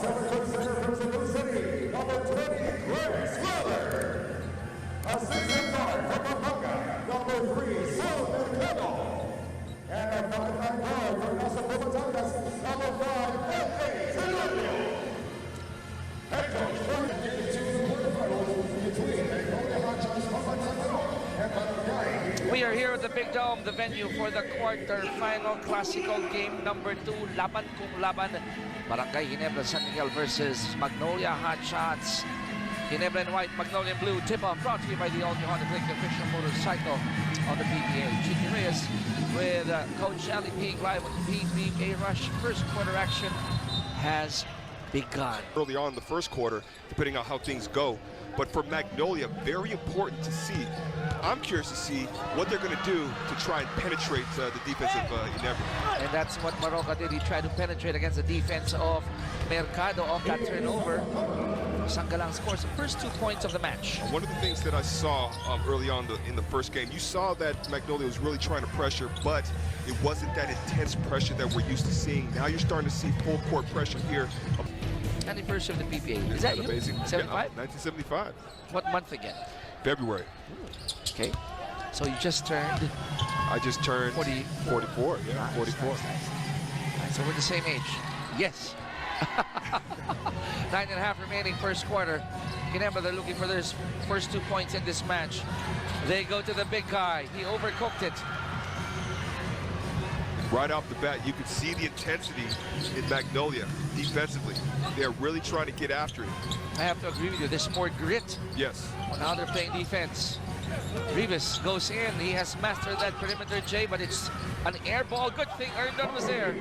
We are here at the Big Dome, the venue for the quarter-final Classico game number 2, Laban Kung Laban, Barangay Ginebra San Miguel versus Magnolia Hot Shots. Ginebra in white, Magnolia in blue. Tip-off brought to you by the all-new Honda Click, official motorcycle on the PBA. Chicky Reyes with Coach Ali P. live on the PBA Rush. First quarter action has begun. Early on in the first quarter, depending on how things go. But for Magnolia, very important to see. I'm curious to see what they're going to do to try and penetrate the defense of Ginebra. And that's what Maroka did. He tried to penetrate against the defense of Mercado off that turnover. Sangalang scores the first 2 points of the match. One of the things that I saw early on in the first game, you saw that Magnolia was really trying to pressure, but it wasn't that intense pressure that we're used to seeing. Now you're starting to see full court pressure here. Anniversary of the PBA. Is that you? Amazing. 75? Yeah, 1975. What month again? February. Okay. So you just turned? I just turned 44. Yeah, nice, 44. Nice. Right, so we're the same age. Yes. 9.5 remaining first quarter. Ginebra, they're looking for their first 2 points in this match. They go to the big guy. He overcooked it. Right off the bat, you could see the intensity in Magnolia defensively. They're really trying to get after it. I have to agree with you. There's more grit. Yes. On how they're playing defense. Rivas goes in. He has mastered that perimeter, Jay, but it's an air ball. Good thing Herndon was there.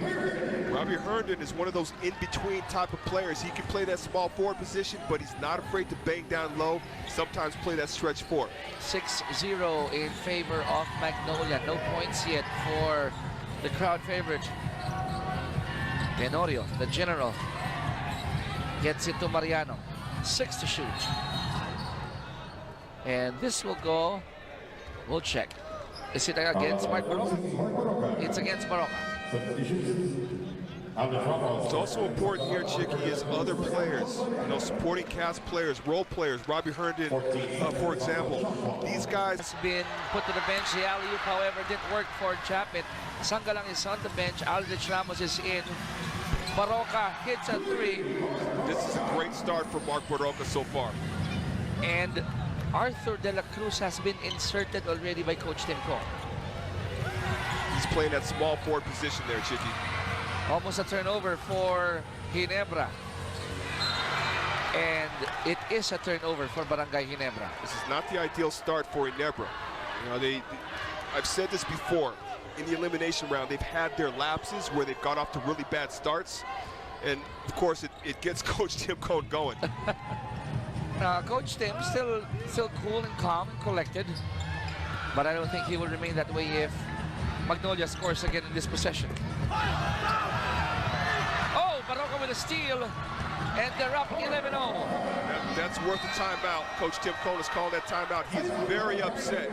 Robbie Herndon is one of those in-between type of players. He can play that small forward position, but he's not afraid to bang down low, sometimes play that stretch four. 6-0 in favor of Magnolia. No points yet for the crowd favorite. Tenorio, the general, gets it to Mariano. 6 to shoot. And this will go, we'll check. Is it against Baroka? It's against Baroka. It's also important here, Chicky, is other players, supporting cast players, role players. Robbie Herndon, for example. These guys has been put to the bench. The alley-oop, however, didn't work for Japet. Sangalang is on the bench. Aldrich Ramos is in. Baroka hits a 3. This is a great start for Mark Baroka so far. And Arthur De La Cruz has been inserted already by Coach Tim Cole. He's playing that small forward position there, Chicky. Almost a turnover for Ginebra. And it is a turnover for Barangay Ginebra. This is not the ideal start for Ginebra. I've said this before. In the elimination round, they've had their lapses where they've got off to really bad starts. And, of course, it gets Coach Tim Cone going. Coach Tim still cool and calm and collected. But I don't think he will remain that way if Magnolia scores again in this possession. Oh, Baroka with a steal. And they're up 11-0. That's worth a timeout. Coach Tim Cone is calling that timeout. He's very upset.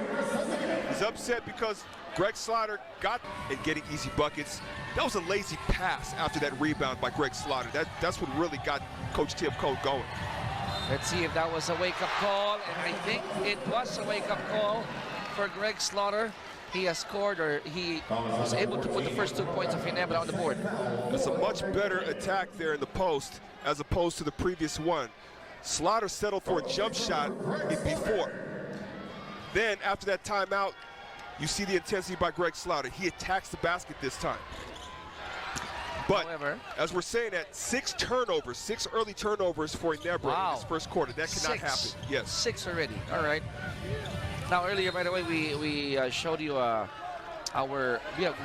He's upset because Greg Slaughter got and getting easy buckets. That was a lazy pass after that rebound by Greg Slaughter. That's what really got Coach Tim Cone going. Let's see if that was a wake-up call. And I think it was a wake-up call for Greg Slaughter. He has scored, or he was able to put the first 2 points of Ginebra on the board. It's a much better attack there in the post as opposed to the previous one. Slaughter settled for a jump shot before. Then after that timeout, you see the intensity by Greg Slaughter. He attacks the basket this time. But however, as we're saying that, 6 early turnovers for Ginebra in this first quarter. That cannot happen. Yes. 6 already. All right. Now earlier, by the way, we showed you we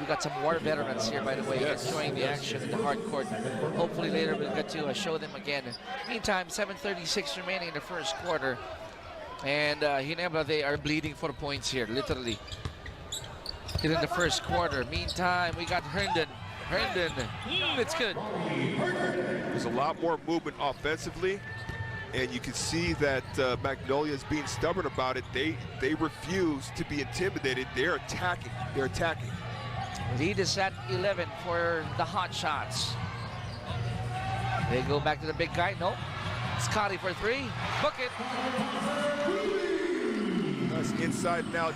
got some war veterans here, by the way, enjoying the action in the hard court. Hopefully later we'll get to show them again. Meantime, 7:36 remaining in the first quarter. And Ginebra, they are bleeding for points here, literally. In the first quarter. Meantime, we got Herndon. It's good. There's a lot more movement offensively. And you can see that Magnolia is being stubborn about it. They refuse to be intimidated. They're attacking. Lead is at 11 for the Hot Shots. They go back to the big guy. No. Scotty for three. Book it. Nice inside and out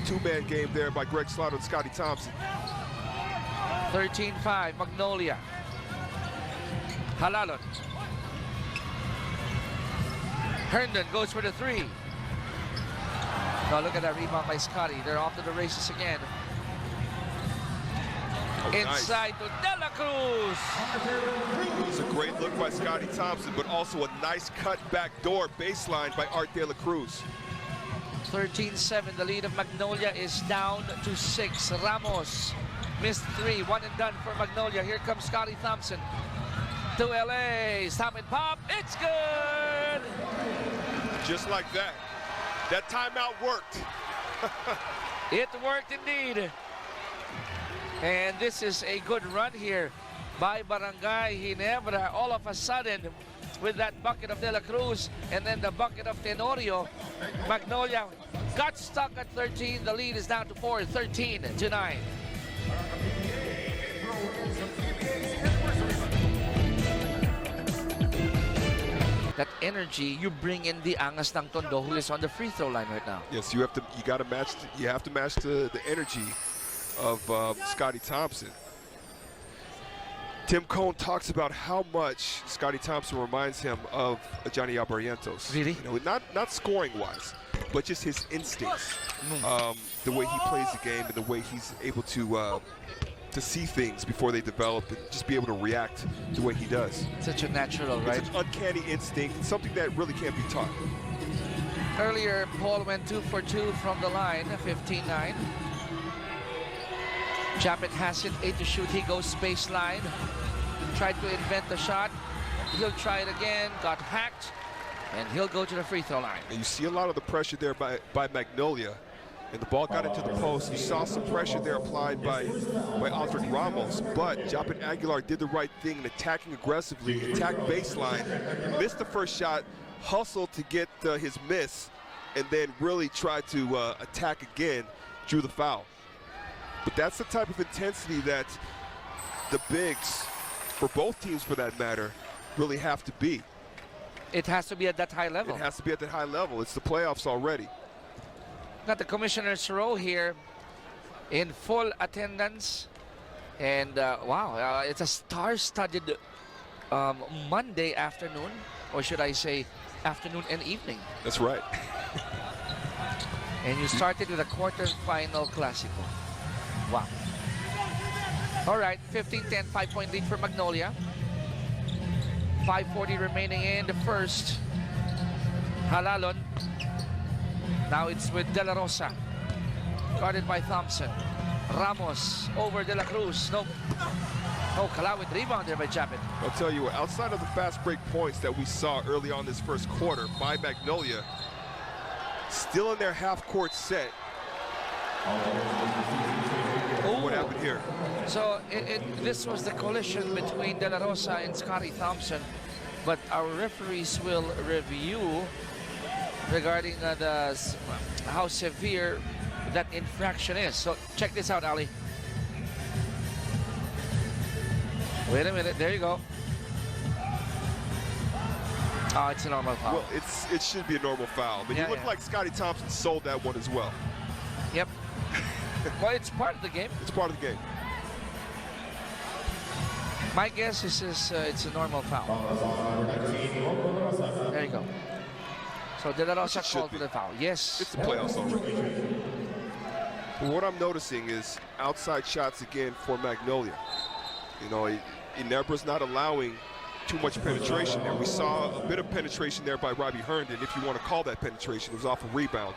two-man game there by Greg Slaughter and Scotty Thompson. 13-5, Magnolia. Halalon. Herndon goes for the three. Now look at that rebound by Scotty. They're off to the races again. Oh, Inside nice. to De La Cruz. It's a great look by Scotty Thompson, but also a nice cut back door baseline by Art De La Cruz. 13-7, the lead of Magnolia is down to 6. Ramos missed three, one and done for Magnolia. Here comes Scotty Thompson to LA. Stop and pop, it's good! Just like that. That timeout worked. It worked indeed. And this is a good run here by Barangay Ginebra. All of a sudden, with that bucket of De La Cruz and then the bucket of Tenorio, Magnolia got stuck at 13. The lead is down to 4, 13-9. That energy, you bring in the angas ng Tondo, who is on the free throw line right now. Yes, you have to match the energy of Scotty Thompson. Tim Cohn talks about how much Scotty Thompson reminds him of Johnny Barrientos. Really? You know, not scoring wise, but just his instincts, the way he plays the game and the way he's able to see things before they develop and just be able to react the way he does. Such a natural, right? It's an uncanny instinct, something that really can't be taught. Earlier, Paul went 2 for 2 from the line, 15-9. Japet has it, 8 to shoot. He goes baseline. Tried to invent the shot. He'll try it again. Got hacked. And he'll go to the free throw line. And you see a lot of the pressure there by Magnolia. And the ball got into the post. You saw some pressure there applied by Alfred Ramos. But Japet Aguilar did the right thing in attacking aggressively, attacked baseline, missed the first shot, hustled to get his miss, and then really tried to attack again, drew the foul. But that's the type of intensity that the bigs, for both teams for that matter, really have to be. It has to be at that high level. It has to be at that high level. It's the playoffs already. Got the commissioner's row here in full attendance. And wow, it's a star-studded Monday afternoon, or should I say afternoon and evening. That's right. And you started with a quarter-final Classico. Wow. All right, 15-10, 5-point lead for Magnolia. 5:40 remaining in the first. Halalon. Now it's with De La Rosa. Guarded by Thompson. Ramos over De La Cruz. No, Kalawit rebound there by Japet. I'll tell you what, outside of the fast break points that we saw early on this first quarter by Magnolia, still in their half-court set. What happened here? So this was the collision between De La Rosa and Scotty Thompson, but our referees will review regarding how severe that infraction is. So check this out, Ali. Wait a minute, there you go. Oh, it's a normal foul. Well, it should be a normal foul, but Yeah, you look yeah. like Scotty Thompson sold that one as well. Yep. Well, it's part of the game. It's part of the game. My guess is it's a normal foul. There you go. So De La Rosa It should called be. for the foul. Yes. It's the playoffs already. But what I'm noticing is outside shots again for Magnolia. You know, Ginebra's not allowing too much penetration there. We saw a bit of penetration there by Robbie Herndon, if you want to call that penetration. It was off a rebound.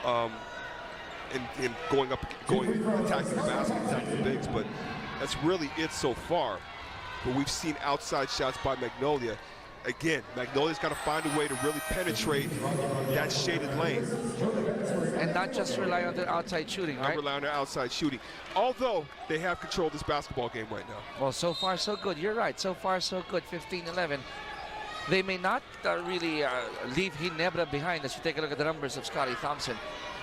And attacking the basket, attacking the bigs, but that's really it so far. But we've seen outside shots by Magnolia. Again, Magnolia's got to find a way to really penetrate that shaded lane. And not just rely on their outside shooting, Not right? rely on their outside shooting. Although they have control of this basketball game right now. Well, so far so good. You're right. So far so good. 15-11. They may not really leave Ginebra behind as you take a look at the numbers of Scotty Thompson,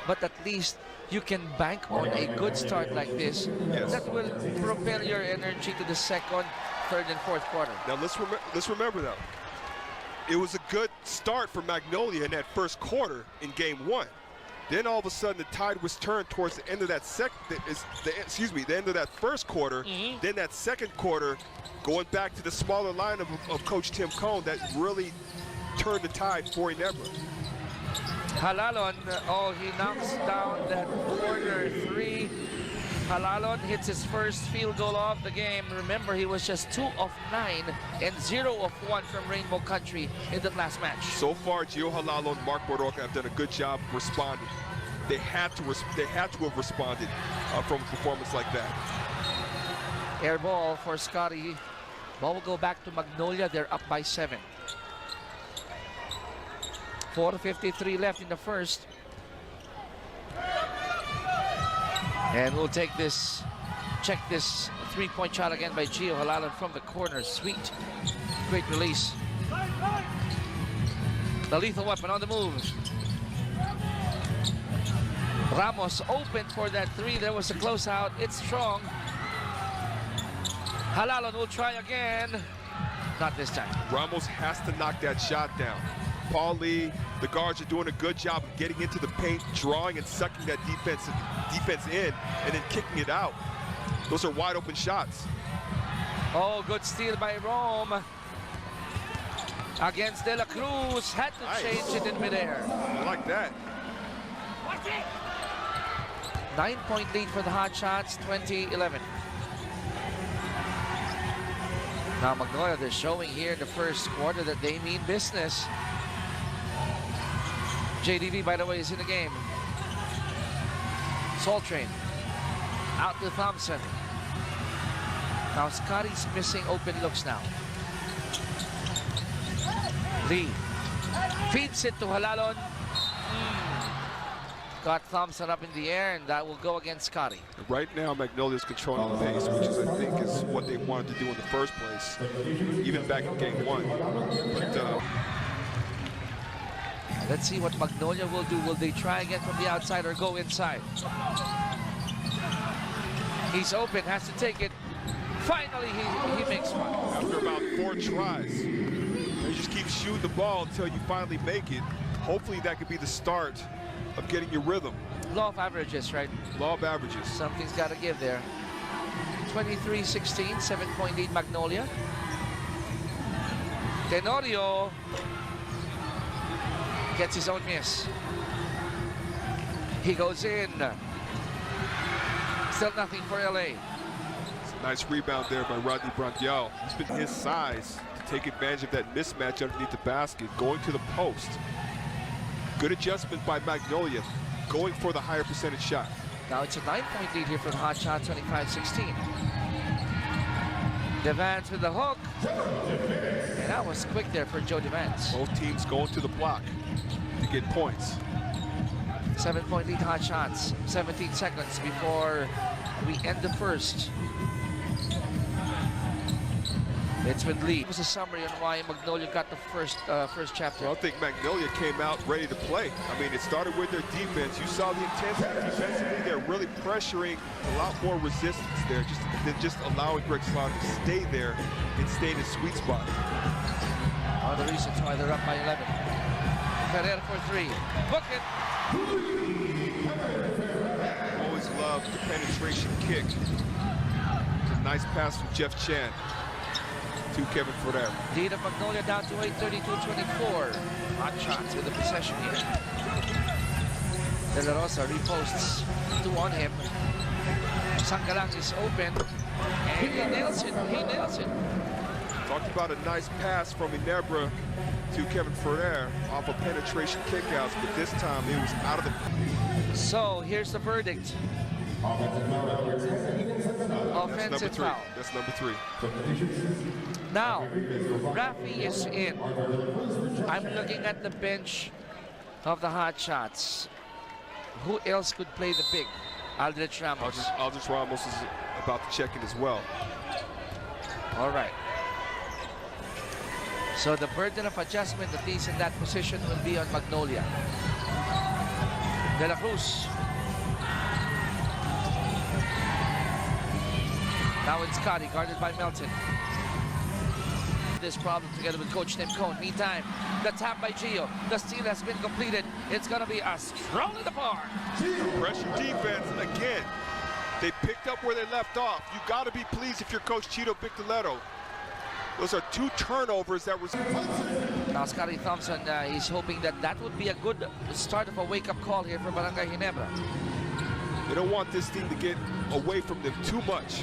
but at least you can bank on a good start like this. Yes. That will propel your energy to the second, third, and fourth quarter. Now let's remember though, it was a good start for Magnolia in that first quarter in game one. Then all of a sudden the tide was turned towards the end of that the end of that first quarter. Then that second quarter, going back to the smaller line of Coach Tim Cone, that really turned the tide for Ginebra. Halalon, oh, he knocks down that corner three. Halalon hits his first field goal of the game. Remember, he was just 2 of 9 and 0 of 1 from Rainbow Country in the last match. So far, Gio Halalon and Mark Bordoca have done a good job responding. They had to have responded from a performance like that. Air ball for Scotty. Ball will go back to Magnolia. They're up by 7. 4:53 left in the first. And we'll take this, check this three-point shot again by Gio Halalon from the corner. Sweet. Great release. The lethal weapon on the move. Ramos open for that three. There was a closeout. It's strong. Halalon will try again. Not this time. Ramos has to knock that shot down. Paul Lee, the guards are doing a good job of getting into the paint, drawing and sucking that defense in, and then kicking it out. Those are wide open shots. Oh, good steal by Rome. Against De La Cruz. Had to change it in midair. I like that. 9-point lead for the Hot Shots, 20-11. Now Magnolia, they're showing here in the first quarter that they mean business. JDV, by the way, is in the game. Soul Train out to Thompson. Now Scotty's missing open looks now. Lee feeds it to Halalon. Got Thompson up in the air, and that will go against Scotty. Right now, Magnolia is controlling the pace, which is, I think, is what they wanted to do in the first place, even back in game one. But, let's see what Magnolia will do. Will they try again from the outside or go inside? He's open, has to take it. Finally, he makes one. After about 4 tries, you just keep shooting the ball until you finally make it. Hopefully, that could be the start of getting your rhythm. Law of averages, right? Law of averages. Something's got to give there. 23-16, 7-point lead Magnolia. Tenorio gets his own miss. He goes in. Still nothing for LA. It's a nice rebound there by Rodney Brandial. He's been his size to take advantage of that mismatch underneath the basket, going to the post. Good adjustment by Magnolia, going for the higher percentage shot. Now it's a 9-point lead here for the Hot Shot, 25-16. Devance with the hook. And that was quick there for Joe Devance. Both teams going to the block to get points. 7-point lead Hot Shots. 17 seconds before we end the first. It's with Lee. It was a summary on why Magnolia got the first chapter. Well, I think Magnolia came out ready to play. I mean, it started with their defense. You saw the intensity defensively. They're really pressuring, a lot more resistance there, just allowing Greg Slaughter to stay there and stay in his sweet spot. One of the reasons why they're up by 11. Ferrer for 3. Book it. Always loved the penetration kick. It's a nice pass from Jeff Chan to Kevin Ferrer. Lead of Magnolia down to 8, 32-24. Hot Shots with the possession here. De La Rosa reposts 2 on him. Sangalang is open, and he nails it. He nails it. Talked about a nice pass from Ginebra to Kevin Ferrer off of penetration kickouts, but this time it was out of the... So here's the verdict. Offensive foul. That's number 3. Now, Rafi is in. I'm looking at the bench of the Hot Shots. Who else could play the big? Aldrich Ramos. Aldrich Ramos is about to check in as well. All right. So the burden of adjustment, at least in that position, will be on Magnolia. De La Cruz Now it's Scotty, guarded by Melton. This problem together with Coach Tim Cone. Meantime, the tap by Gio. The steal has been completed. It's going to be a stroll in the park. Pressure defense again. They picked up where they left off. You got to be pleased if you're Coach Chito Bictoletto. Those are 2 turnovers that were... Now Scotty Thompson, he's hoping that that would be a good start of a wake-up call here for Barangay Ginebra. They don't want this thing to get away from them too much.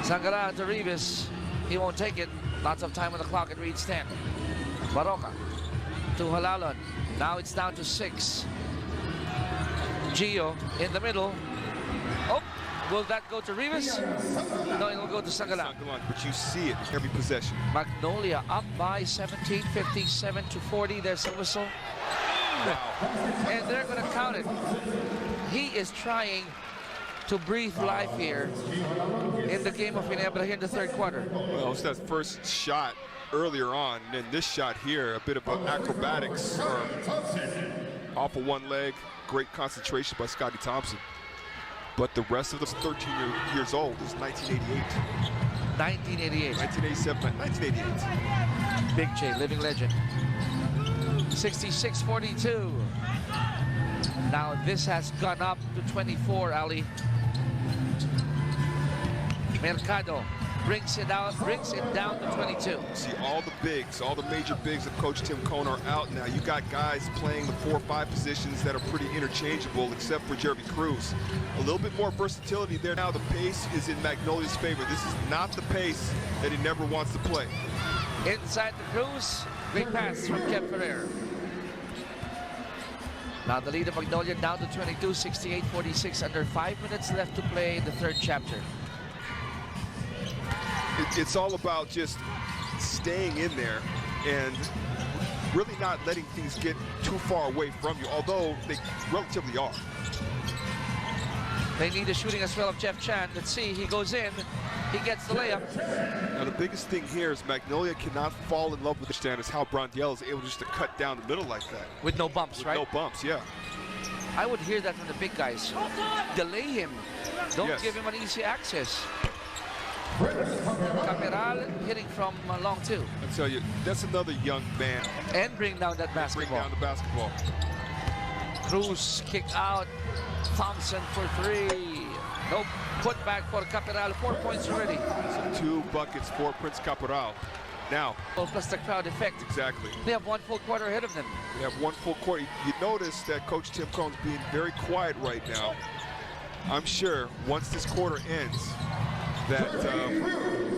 Sangara to Rivas. He won't take it. Lots of time on the clock. It reads 10. Baroka to Halalon. Now it's down to 6. Gio in the middle. Oh, will that go to Rivas? No, it'll go to Sangala. But you see it every possession. Magnolia up by 17, 57 to 40. There's a whistle. Wow. And they're going to count it. He is trying to breathe life here in the game of Ginebra here in the 3rd quarter. Well, it's that first shot earlier on, and then this shot here, a bit of acrobatics off of one leg. Great concentration by Scotty Thompson. But the rest of the 13 years old is 1988. 1988. 1987, 1988. Big J, living legend. 66-42. Now this has gone up to 24, Ali. Mercado brings it down to 22. See, all the bigs, all the major bigs of Coach Tim Cone are out now. You got guys playing the 4 or 5 positions that are pretty interchangeable, except for Jeremy Cruz. A little bit more versatility there now. The pace is in Magnolia's favor. This is not the pace that he never wants to play. Inside the Cruz, great pass from Kev Ferrer. Now the lead of Magnolia down to 22, 68-46. Under 5 minutes left to play in the 3rd chapter. It's all about just staying in there and really not letting things get too far away from you, although they relatively are. They need the shooting as well of Jeff Chan. Let's see, he goes in, he gets the layup. Now the biggest thing here is Magnolia cannot fall in love with the stand is how Brondiel is able just to cut down the middle like that. With no bumps, right? No bumps, yeah. I would hear that from the big guys. Delay him. Don't Yes. give him an easy access. Cameral hitting from long 2. I tell you, that's another young man. And bring down that Bring basketball. down the basketball. Cruz kick out. Thompson for 3. No put back for Caperal. 4 points already. So 2 buckets for Prince Caporal. Now, Plus the crowd effect. exactly. They have 1 full quarter ahead of them. We have 1 full quarter. You notice that Coach Tim Cone's being very quiet right now. I'm sure once this quarter ends, that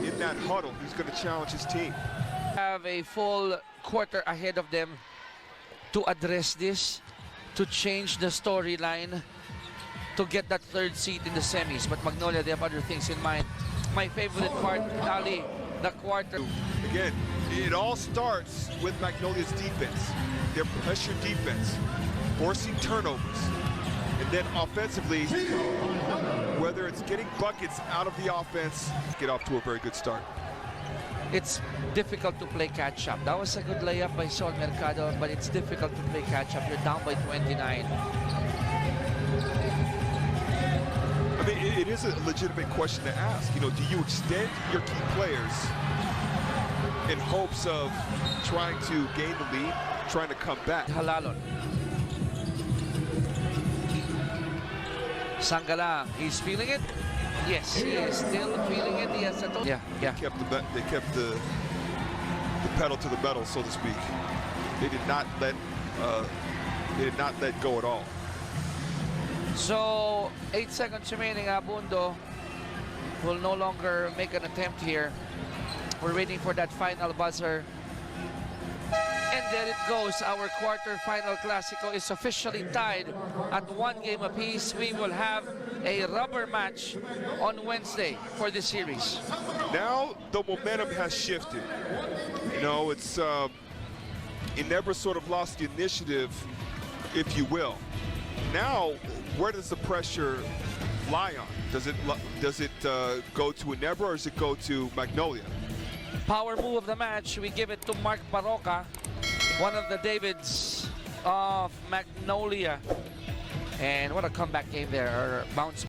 in that huddle, he's going to challenge his team. Have a full quarter ahead of them to address this, to change the storyline, to get that 3rd seed in the semis. But Magnolia, they have other things in mind. My favorite part, Ali, the quarter. Again, it all starts with Magnolia's defense, their pressure defense, forcing turnovers. And then offensively, whether it's getting buckets out of the offense, get off to a very good start. It's difficult to play catch-up. That was a good layup by Sol Mercado, but it's difficult to play catch-up. You're down by 29. I mean, it is a legitimate question to ask. You know, do you extend your key players in hopes of trying to gain the lead, trying to come back? Halalon. Sangala, he's feeling it. Yes, he is still feeling it. He has a yeah. They kept the pedal to the metal, so to speak. They did not let go at all. So 8 seconds remaining. Abundo will no longer make an attempt here. We're waiting for that final buzzer. And there it goes. Our quarter-final Classico is officially tied at 1 game apiece. We will have a rubber match on Wednesday for this series. Now the momentum has shifted. You know, it's Ginebra sort of lost the initiative, if you will. Now, where does the pressure lie on? Does it go to Ginebra or does it go to Magnolia? Power move of the match, we give it to Mark Baroka, one of the Davids of Magnolia. And what a comeback game there, or bounce back.